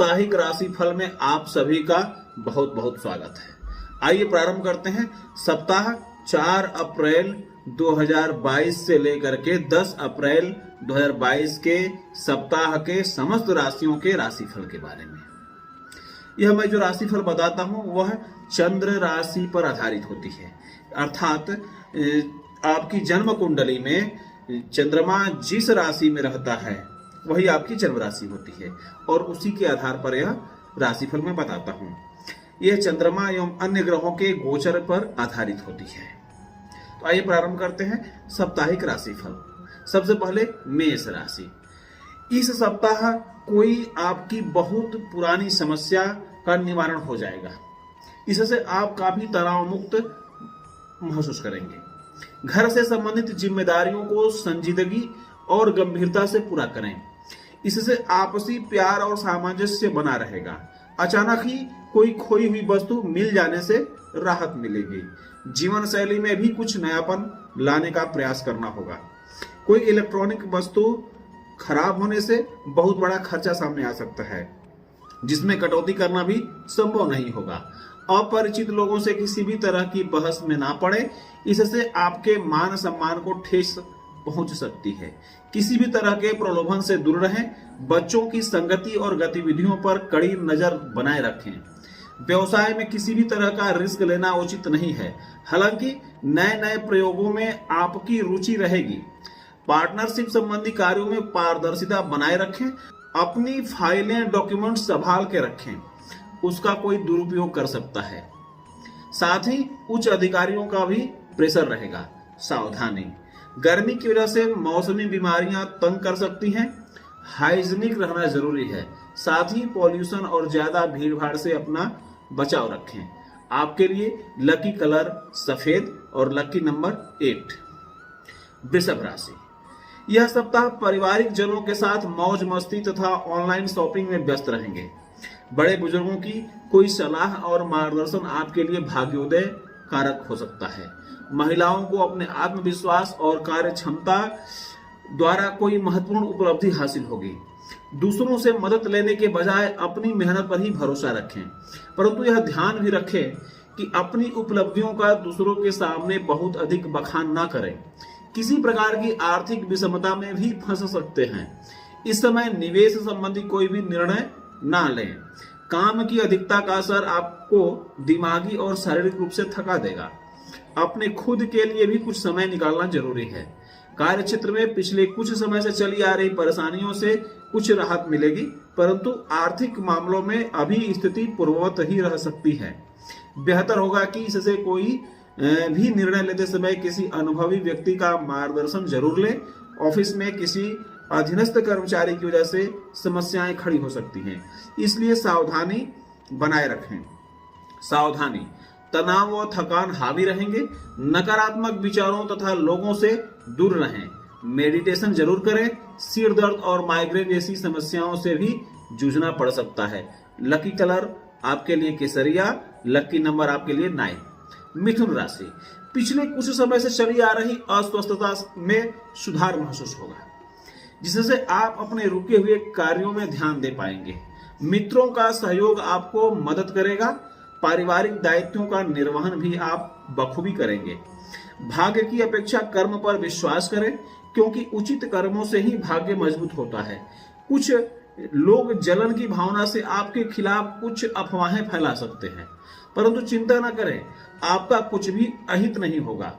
साप्ताहिक राशिफल में आप सभी का बहुत बहुत स्वागत है। आइए प्रारंभ करते हैं। सप्ताह 4 अप्रैल 2022 से लेकर के 10 अप्रैल 2022 के सप्ताह के समस्त राशियों के राशिफल के बारे में। यह मैं जो राशिफल बताता हूं वह चंद्र राशि पर आधारित होती है, अर्थात आपकी जन्म कुंडली में चंद्रमा जिस राशि में रहता है वही आपकी जन्म राशि होती है और उसी के आधार पर यह राशिफल मैं बताता हूं। यह चंद्रमा एवं अन्य ग्रहों के गोचर पर आधारित होती है। तो आइए प्रारंभ करते हैं साप्ताहिक राशिफल। सबसे पहले मेष राशि। इस सप्ताह कोई आपकी बहुत पुरानी समस्या का निवारण हो जाएगा। इससे आप काफी तनाव मुक्त महसूस करेंगे। घर से संबंधित जिम्मेदारियों को संजीदगी और गंभीरता से पूरा करें। इससे आपसी प्यार और सामंजस्य बना रहेगा। अचानक ही कोई खोई हुई वस्तु मिल जाने से राहत मिलेगी। जीवन शैली में भी कुछ नयापन लाने का प्रयास करना होगा। कोई इलेक्ट्रॉनिक वस्तु खराब होने से बहुत बड़ा खर्चा सामने आ सकता है, जिसमें कटौती करना भी संभव नहीं होगा। अपरिचित लोगों से किसी भी तरह की बहस में ना पड़े, इससे आपके मान सम्मान को ठेस पहुंच सकती है। किसी भी तरह के प्रलोभन से दूर रहें। बच्चों की संगति और गतिविधियों पर कड़ी नजर बनाए रखें। व्यवसाय में किसी भी तरह का रिस्क लेना उचित नहीं है, हालांकि नए नए प्रयोगों में आपकी रुचि रहेगी। पार्टनरशिप संबंधी कार्यों में पारदर्शिता बनाए रखें। अपनी फाइलें डॉक्यूमेंट संभाल के रखें, उसका कोई दुरुपयोग कर सकता है। साथ ही उच्च अधिकारियों का भी प्रेशर रहेगा। सावधानी, गर्मी की वजह से मौसमी बीमारियां तंग कर सकती हैं। हाइजीनिक रहना जरूरी है। साथ ही पॉल्यूशन और ज्यादा भीड़ भाड़ से अपना बचाव रखें। आपके लिए लकी कलर सफेद और लकी नंबर 8। वृषभ राशि। यह सप्ताह पारिवारिक जनों के साथ मौज मस्ती तथा ऑनलाइन शॉपिंग में व्यस्त रहेंगे। बड़े बुजुर्गों की कोई सलाह और मार्गदर्शन आपके लिए भाग्योदय कारक हो सकता है। महिलाओं को अपने आत्मविश्वास और कार्य क्षमता द्वारा कोई महत्वपूर्ण उपलब्धि हासिल होगी। दूसरों से मदद लेने के बजाय अपनी मेहनत पर ही भरोसा रखें, परंतु यह ध्यान भी रखें कि अपनी उपलब्धियों का दूसरों के सामने बहुत अधिक बखान ना करें। किसी प्रकार की आर्थिक विषमता में भी फंस सकते हैं। इस समय निवेश संबंधी कोई भी निर्णय ना लें। काम की अधिकता का असर आपको दिमागी और शारीरिक रूप से थका देगा। अपने खुद के लिए भी कुछ समय निकालना जरूरी है। कार्य क्षेत्र में पिछले कुछ समय से चली आ रही परेशानियों से कुछ राहत मिलेगी, परंतु आर्थिक मामलों में अभी स्थिति पूर्ववत ही रह सकती है। बेहतर होगा कि इससे कोई भी निर्णय लेते समय किसी अनुभवी व्यक्ति का मार्गदर्शन जरूर लें। ऑफिस में किसी अधीनस्थ कर्मचारी की वजह से समस्याएं खड़ी हो सकती हैं, इसलिए सावधानी बनाए रखें। सावधानी, तनाव व थकान हावी रहेंगे। नकारात्मक विचारों तथा लोगों से दूर रहें। मेडिटेशन जरूर करें। सिर दर्द और माइग्रेन जैसी समस्याओं से भी जूझना पड़ सकता है। लकी कलर आपके लिए केसरिया, लकी नंबर आपके लिए 9। मिथुन राशि। पिछले कुछ समय से चली आ रही अस्वस्थता में सुधार महसूस होगा, जिससे आप अपने रुके हुए कार्यों में ध्यान दे पाएंगे। मित्रों का सहयोग आपको मदद करेगा। पारिवारिक दायित्वों का निर्वहन भी आप बखूबी करेंगे। भाग्य की अपेक्षा कर्म पर विश्वास करें, क्योंकि उचित कर्मों से ही भाग्य मजबूत होता है। कुछ लोग जलन की भावना से आपके खिलाफ कुछ अफवाहें फैला सकते हैं, परंतु चिंता न करें, आपका कुछ भी अहित नहीं होगा।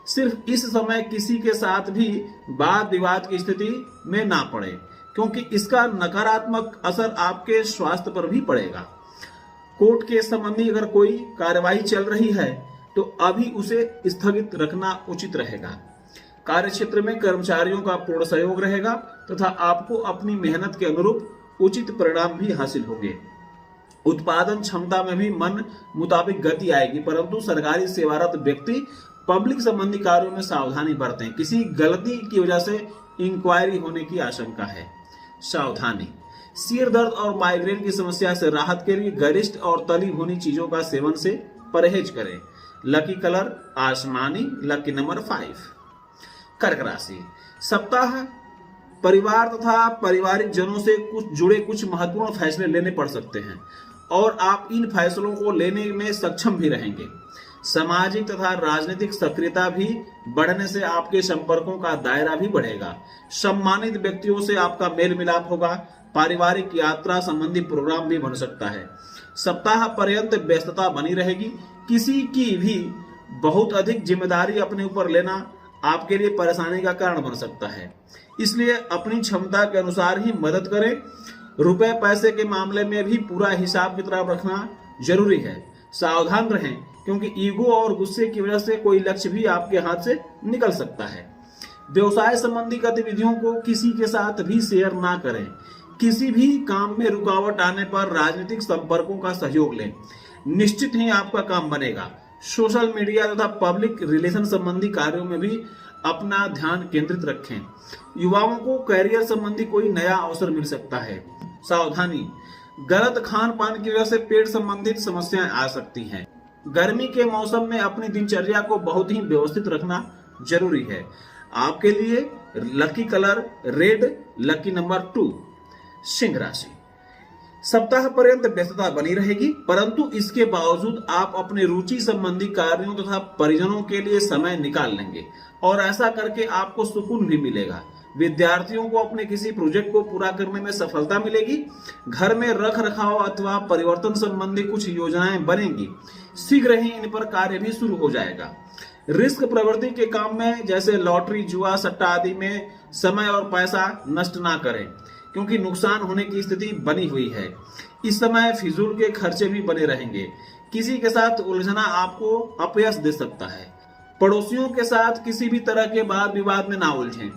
सिर्फ इस समय किसी के साथ भी वाद विवाद की स्थिति में ना पड़े, क्योंकि इसका नकारात्मक असर आपके स्वास्थ्य पर भी पड़ेगा। कोर्ट के संबंधी अगर कोई कार्यवाही चल रही है तो अभी उसे स्थगित रखना उचित रहेगा। कार्य क्षेत्र में कर्मचारियों का पूर्ण सहयोग रहेगा तथा आपको अपनी मेहनत के अनुरूप उचित परिणाम भी हासिल होंगे। उत्पादन क्षमता में भी मन मुताबिक गति आएगी, परंतु सरकारी सेवारत व्यक्ति पब्लिक संबंधी कार्यों में सावधानी बरतें। किसी गलती की वजह से इंक्वायरी होने की आशंका है। सावधानी, सिर दर्द और माइग्रेन की समस्या से राहत के लिए गरिष्ठ और तली भुनी चीजों का सेवन से परहेज करें। लकी कलर आसमानी, लकी नंबर 5। कर्क राशि। सप्ताह परिवार तथा पारिवारिक जनों से जुड़े कुछ महत्वपूर्ण फैसले लेने पड़ सकते हैं और आप इन फैसलों को लेने में सक्षम भी रहेंगे। सामाजिक तथा राजनीतिक सक्रियता भी बढ़ने से आपके संपर्कों का दायरा भी बढ़ेगा। सम्मानित व्यक्तियों से आपका मेल मिलाप होगा। पारिवारिक यात्रा संबंधी प्रोग्राम भी बन सकता है। सप्ताह पर्यंत व्यस्तता बनी रहेगी। किसी की भी बहुत अधिक जिम्मेदारी अपने ऊपर लेना आपके लिए परेशानी का कारण बन सकता है, इसलिए अपनी क्षमता के अनुसार ही मदद करें। रुपए पैसे के मामले में भी पूरा हिसाब किताब रखना जरूरी है। सावधान रहें, क्योंकि ईगो और गुस्से की वजह से कोई लक्ष्य भी आपके हाथ से निकल सकता है। व्यवसाय संबंधी गतिविधियों को किसी के साथ भी शेयर ना करें। किसी भी काम में रुकावट आने पर राजनीतिक संपर्कों का सहयोग लें, निश्चित ही आपका काम बनेगा। सोशल मीडिया तथा पब्लिक रिलेशन संबंधी कार्यों में भी अपना ध्यान केंद्रित रखें। युवाओं को कैरियर संबंधी कोई नया अवसर मिल सकता है। सावधानी, गलत खान पान की वजह से पेट संबंधित समस्याएं आ सकती हैं। गर्मी के मौसम में अपनी दिनचर्या को बहुत ही व्यवस्थित रखना जरूरी है। आपके लिए lucky colour red, lucky number 2। Singh राशि, सप्ताह पर्यंत व्यस्तता बनी रहेगी, परंतु इसके बावजूद आप अपने रुचि संबंधी कार्यों तथा परिजनों के लिए समय निकाल लेंगे और ऐसा करके आपको सुकून भी मिलेगा। विद्यार्थियों को अपने किसी प्रोजेक्ट को पूरा करने में सफलता मिलेगी। घर में रख रखाव अथवा परिवर्तन संबंधी कुछ योजनाएं बनेंगी। शीघ्र ही इन पर कार्य भी शुरू हो जाएगा। रिस्क प्रवृत्ति के काम में जैसे लॉटरी, जुआ, सट्टा आदि में समय और पैसा नष्ट ना करें, क्योंकि नुकसान होने की स्थिति बनी हुई है। इस समय फिजूल के खर्चे भी बने रहेंगे। किसी के साथ उलझना आपको अपयश दे सकता है। पड़ोसियों के साथ किसी भी तरह के वाद विवाद में ना उलझें,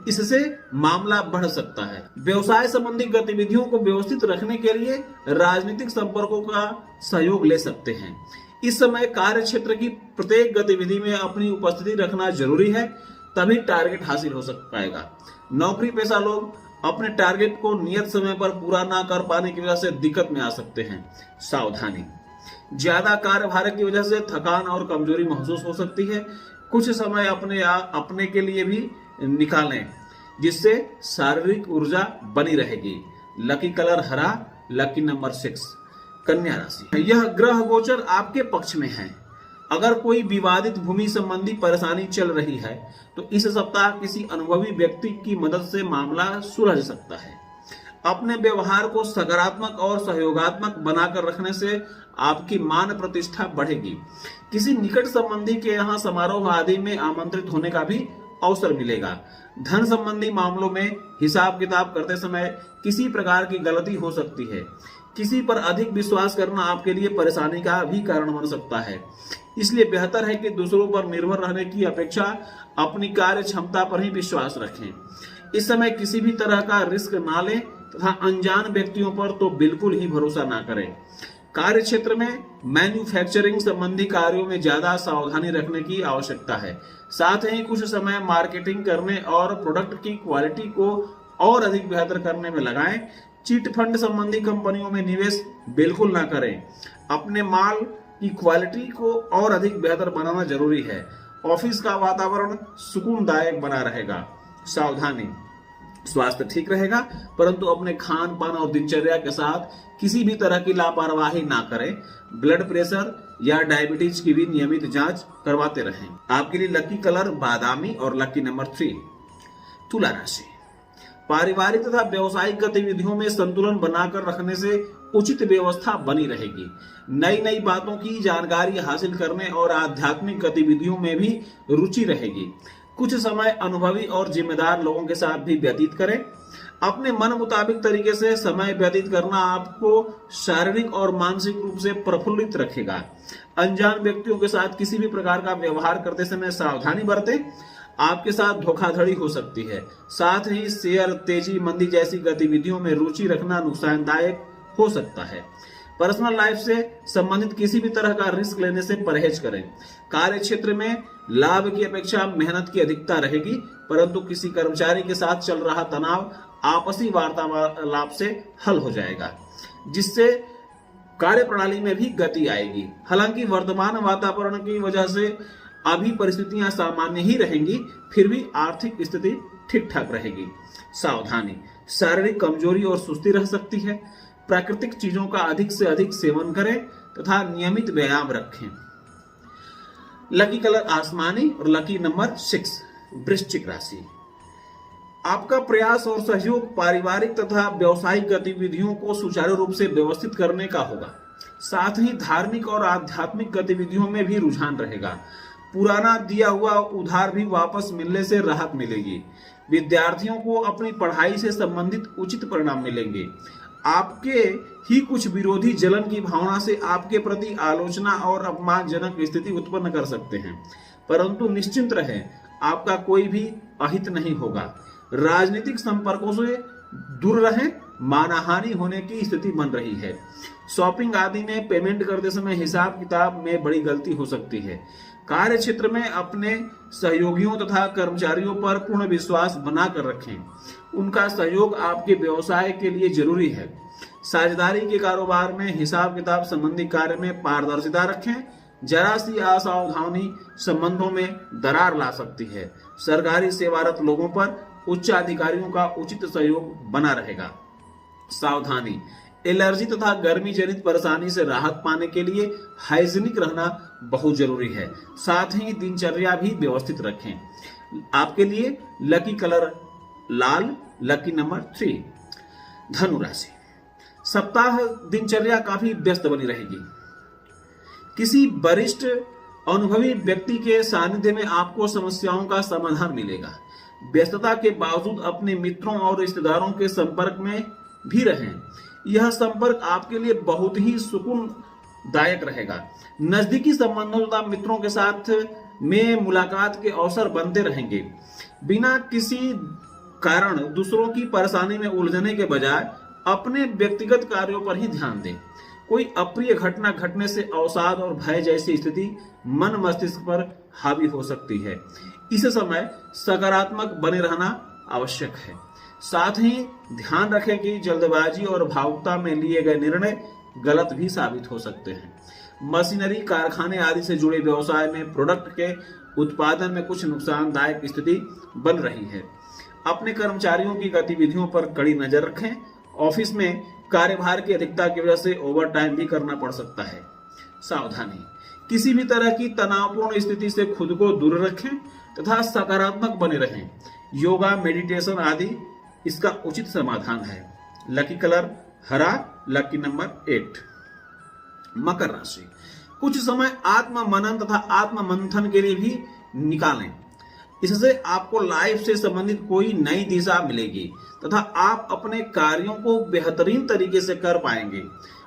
इससे मामला बढ़ सकता है। व्यवसाय संबंधी गतिविधियों को व्यवस्थित रखने के लिए राजनीतिक संपर्कों का सहयोग ले सकते हैं। इस समय कार्य क्षेत्र की प्रत्येक गतिविधि में अपनी उपस्थिति रखना जरूरी है, तभी टारगेट हासिल हो पाएगा। नौकरी पेशा लोग अपने टारगेट को नियत समय पर पूरा ना कर पाने की वजह से दिक्कत में आ सकते हैं। सावधानी, ज्यादा कार्यभार की वजह से थकान और कमजोरी महसूस हो सकती है। कुछ समय अपने के लिए भी निकालें, जिससे शारीरिक ऊर्जा बनी रहेगी। लकी कलर हरा, लकी नंबर 6। कन्या राशि, यह ग्रह गोचर आपके पक्ष में है। अगर कोई विवादित भूमि संबंधी परेशानी चल रही है तो इस सप्ताह किसी अनुभवी व्यक्ति की मदद से मामला सुलझ सकता है। अपने व्यवहार को सकारात्मक और सहयोगात्मक बनाकर रखने से आपकी मान प्रतिष्ठा बढ़ेगी। किसी निकट संबंधी के यहाँ समारोह आदि में आमंत्रित होने का भी अवसर मिलेगा। धन संबंधी मामलों में हिसाब किताब करते समय किसी प्रकार की गलती हो सकती है। किसी पर अधिक विश्वास करना आपके लिए परेशानी का भी कारण बन सकता है, इसलिए बेहतर है कि दूसरों पर निर्भर रहने की अपेक्षा अपनी कार्य क्षमता पर ही विश्वास रखें। इस समय किसी भी तरह का रिस्क ना लें तथा अनजान व्यक्तियों पर तो बिल्कुल ही भरोसा ना करें। कार्य क्षेत्र में मैन्युफैक्चरिंग संबंधी कार्यों में ज्यादा सावधानी रखने की आवश्यकता है। साथ ही कुछ समय मार्केटिंग करने और प्रोडक्ट की क्वालिटी को और अधिक बेहतर करने में लगाएं। चिट फंड संबंधी कंपनियों में निवेश बिल्कुल ना करें। अपने माल की क्वालिटी को और अधिक बेहतर बनाना जरूरी है। ऑफिस का वातावरण सुकूनदायक बना रहेगा। सावधानी, स्वास्थ्य ठीक रहेगा, परंतु अपने खान पान और दिनचर्या के साथ किसी भी तरह की लापरवाही ना करें। ब्लड प्रेशर या डायबिटीज की भी नियमित जांच करवाते रहें। आपके लिए लकी कलर बादामी और लकी नंबर 3। तुला राशि, पारिवारिक तथा व्यवसायिक गतिविधियों में संतुलन बनाकर रखने से उचित व्यवस्था बनी रहेगी। नई नई बातों की जानकारी हासिल करने और आध्यात्मिक गतिविधियों में भी रुचि रहेगी। कुछ समय अनुभवी और जिम्मेदार लोगों के साथ भी व्यतीत करें। अपने मन मुताबिक तरीके से समय व्यतीत करना आपको शारीरिक और मानसिक रूप से प्रफुल्लित रखेगा। अनजान व्यक्तियों के साथ किसी भी प्रकार का व्यवहार करते समय सावधानी बरतें, आपके साथ धोखाधड़ी हो सकती है। साथ ही शेयर, तेजी मंदी जैसी गतिविधियों में रुचि रखना नुकसानदायक हो सकता है। पर्सनल लाइफ से संबंधित किसी भी तरह का रिस्क लेने से परहेज करें। कार्य क्षेत्र में लाभ की अपेक्षा मेहनत की अधिकता रहेगी, परंतु किसी कर्मचारी के साथ चल रहा तनाव आपसी वार्तालाप से हल हो जाएगा, जिससे कार्य प्रणाली में भी गति आएगी। हालांकि वर्तमान वातावरण की वजह से अभी परिस्थितियां सामान्य ही रहेंगी, फिर भी आर्थिक स्थिति ठीक ठाक रहेगी। सावधानी, शारीरिक कमजोरी और सुस्ती रह सकती है। प्राकृतिक चीजों का अधिक से अधिक सेवन करें तथा नियमित व्यायाम रखें। लकी कलर आसमानी और लकी नंबर 6, वृश्चिक राशि। आपका प्रयास और सहयोग पारिवारिक तथा व्यवसायिक गतिविधियों को सुचारू रूप से व्यवस्थित करने का होगा। साथ ही धार्मिक और आध्यात्मिक गतिविधियों में भी रुझान रहेगा। पुराना दिया हुआ उधार भी वापस मिलने से राहत मिलेगी। विद्यार्थियों को अपनी पढ़ाई से संबंधित उचित परिणाम मिलेंगे। आपके ही कुछ विरोधी जलन की भावना से आपके प्रति आलोचना और अपमानजनक स्थिति उत्पन्न कर सकते हैं, परंतु निश्चिंत रहें, आपका कोई भी अहित नहीं होगा। राजनीतिक संपर्कों से दूर रहें, मानहानि होने की स्थिति बन रही है। शॉपिंग आदि में पेमेंट करते समय हिसाब किताब में बड़ी गलती हो सकती है। कार्य क्षेत्र में अपने सहयोगियों तथा कर्मचारियों पर पूर्ण विश्वास बनाकर रखें। उनका सहयोग आपके व्यवसाय के लिए जरूरी है। साझेदारी के कारोबार में हिसाब किताब संबंधी कार्य में पारदर्शिता रखें। जरा सी असावधानी संबंधों में दरार ला सकती है। सरकारी सेवारत लोगों पर उच्च अधिकारियों का उचित सहयोग बना रहेगा। सावधानी, एलर्जी तथा गर्मी जनित परेशानी से राहत पाने के लिए हाइजीनिक रहना बहुत जरूरी है। साथ ही दिनचर्या भी व्यवस्थित रखें। आपके लिए लकी कलर लाल, लकी नंबर 3, धनु राशि। सप्ताह दिनचर्या काफी व्यस्त बनी रहेगी। किसी वरिष्ठ अनुभवी व्यक्ति के सानिध्य में आपको समस्याओं का समाधान मिलेगा। व्यस्तता के बावजूद अपने मित्रों और रिश्तेदारों के संपर्क में भी रहें। यह संपर्क आपके लिए बहुत ही सुकूनदायक रहेगा। नजदीकी संबंधों तथा मित्रों के साथ में मुलाकात के अवसर बनते रहेंगे। बिना किसी कारण दूसरों की परेशानी में उलझने के बजाय अपने व्यक्तिगत कार्यों पर ही ध्यान दें। कोई अप्रिय घटना घटने से अवसाद और भय जैसी स्थिति मन मस्तिष्क पर हावी हो सकती है। इस समय सकारात्मक बने रहना आवश्यक है। साथ ही ध्यान रखें कि जल्दबाजी और भावुकता में लिए गए निर्णय गलत भी साबित हो सकते हैं। मशीनरी, कारखाने आदि से जुड़े व्यवसाय में प्रोडक्ट के उत्पादन में कुछ नुकसानदायक स्थिति बन रही है। अपने कर्मचारियों की गतिविधियों पर कड़ी नजर रखें। ऑफिस में कार्यभार की अधिकता की वजह से ओवर टाइम भी करना पड़ सकता है। सावधानी, किसी भी तरह की तनावपूर्ण स्थिति से खुद को दूर रखें तथा सकारात्मक बने रहें। योगा, मेडिटेशन आदि इसका उचित समाधान है। लकी कलर हरा, लकी नंबर 8, मकर राशि। कुछ समय आत्म मनन तथा आत्म मंथन के लिए भी निकालें। इससे आपको लाइफ से संबंधित कोई नई दिशा मिलेगी तथा आप अपने कार्यों को बेहतरीन तरीके से कर पाएंगे।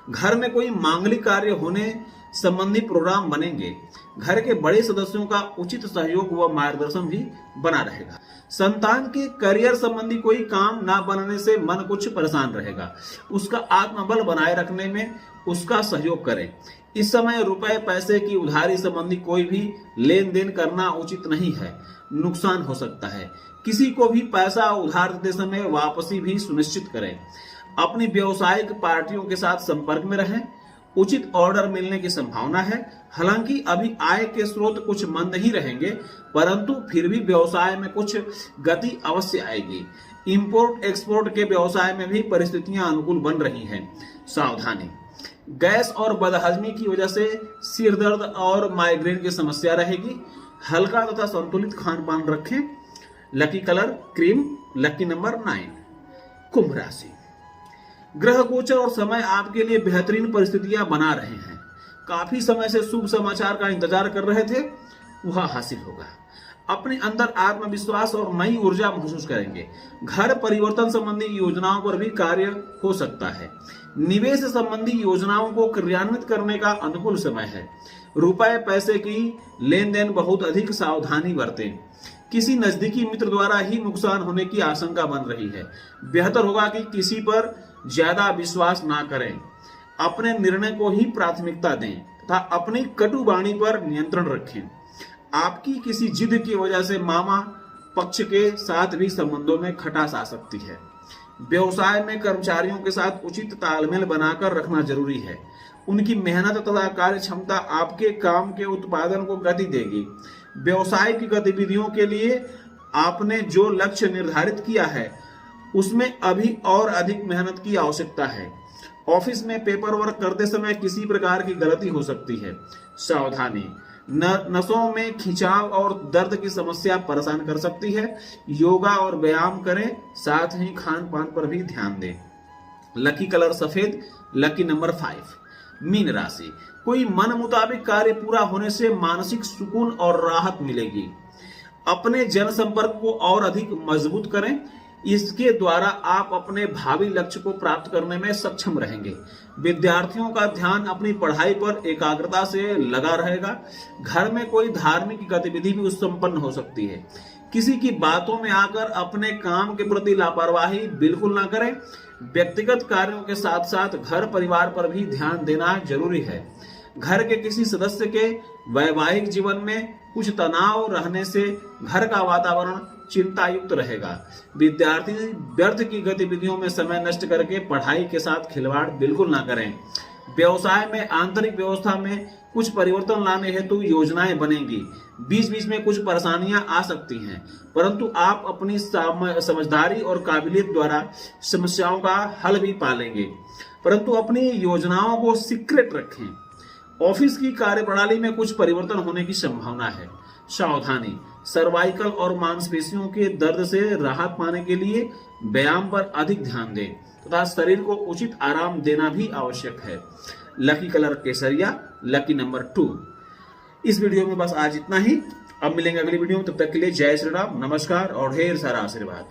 घर में कोई मांगलिक कार्य होने संबंधी प्रोग्राम बनेंगे। घर के बड़े सदस्यों का उचित सहयोग व मार्गदर्शन भी बना रहेगा। संतान के करियर संबंधी कोई काम ना बनने से मन कुछ परेशान रहेगा। उसका आत्मबल बनाए रखने में उसका सहयोग करें। इस समय रुपए पैसे की उधारी संबंधी कोई भी लेन देन करना उचित नहीं है, नुकसान हो सकता है। किसी को भी पैसा उधार देते समय वापसी भी सुनिश्चित करें। अपनी व्यावसायिक पार्टियों के साथ संपर्क में रहें। उचित ऑर्डर मिलने की संभावना है। हालांकि अभी आय के स्रोत कुछ मंद ही रहेंगे, परंतु फिर भी व्यवसाय में कुछ गति अवश्य आएगी। इंपोर्ट एक्सपोर्ट के व्यवसाय में भी परिस्थितियां अनुकूल बन रही हैं। सावधानी, गैस और बदहजमी की वजह से सिर दर्द और माइग्रेन की समस्या रहेगी। हल्का तथा संतुलित खान पान रखें। Lucky colour cream, lucky number 9, कुंभ राशि। ग्रह गोचर और समय आपके लिए बेहतरीन परिस्थितियां बना रहे हैं। काफी समय से शुभ समाचार का इंतजार कर रहे थे, वह हासिल होगा। अपने अंदर आत्मविश्वास और नई ऊर्जा महसूस करेंगे। घर परिवर्तन संबंधी योजनाओं पर भी कार्य हो सकता है। निवेश संबंधी योजनाओं को क्रियान्वित करने का अनुकूल समय है। रुपए पैसे की लेन देन बहुत अधिक सावधानी बरतें। किसी नजदीकी मित्र द्वारा ही नुकसान होने की आशंका बन रही है। बेहतर होगा कि किसी पर ज्यादा विश्वास ना करें। अपने निर्णय को ही प्राथमिकता दें तथा अपनी कटु वाणी पर नियंत्रण रखें। आपकी किसी जिद की वजह से मामा पक्ष के साथ भी संबंधों में खटास आ सकती है। व्यवसाय में कर्मचारियों के साथ उचित तालमेल बनाकर रखना जरूरी है। उनकी मेहनत तथा कार्य क्षमता आपके काम के उत्पादन को गति देगी। व्यवसाय की गतिविधियों के लिए आपने जो लक्ष्य निर्धारित किया है उसमें अभी और अधिक मेहनत की आवश्यकता है। ऑफिस में पेपर वर्क करते समय किसी प्रकार की गलती हो सकती है, सावधानी। नसों में खिंचाव और दर्द की समस्या परेशान कर सकती है। योगा और व्यायाम करें, साथ ही खान पान पर भी ध्यान दें। लकी कलर सफेद, लकी नंबर 5। मीन राशि, कोई मन मुताबिक कार्य पूरा होने से मानसिक सुकून और राहत मिलेगी। अपने जनसंपर्क को और अधिक मजबूत करें, इसके द्वारा आप अपने भावी लक्ष्य को प्राप्त करने में सक्षम रहेंगे। विद्यार्थियों का ध्यान अपनी पढ़ाई पर एकाग्रता से लगा रहेगा। घर में कोई धार्मिक गतिविधि भी संपन्न हो सकती है। किसी की बातों में आकर अपने काम के प्रति लापरवाही बिल्कुल ना करें। व्यक्तिगत कार्यों के साथ साथ घर परिवार पर भी ध्यान देना जरूरी है। घर के किसी सदस्य के वैवाहिक जीवन में कुछ तनाव रहने से घर का वातावरण चिंता युक्त रहेगा। विद्यार्थी व्यर्थ की गतिविधियों में समय नष्ट करके पढ़ाई के साथ खिलवाड़ बिल्कुल ना करें। व्यवसाय में आंतरिक व्यवस्था में कुछ परिवर्तन लाने हेतु योजनाएं बनेंगी। बीच बीच में कुछ परेशानियां आ सकती हैं, परंतु आप अपनी समझदारी और काबिलियत द्वारा समस्याओं का हल भी पालेंगे। परंतु अपनी योजनाओं को सीक्रेट रखें। ऑफिस की कार्यप्रणाली में कुछ परिवर्तन होने की संभावना है, सावधानी। सर्वाइकल और मांसपेशियों के दर्द से राहत पाने के लिए व्यायाम पर अधिक ध्यान दें तथा शरीर को उचित आराम देना भी आवश्यक है। लकी कलर केसरिया, लकी नंबर 2। इस वीडियो में बस आज इतना ही। अब मिलेंगे अगली वीडियो में, तब तक के लिए जय श्री राम, नमस्कार और ढेर सारा आशीर्वाद।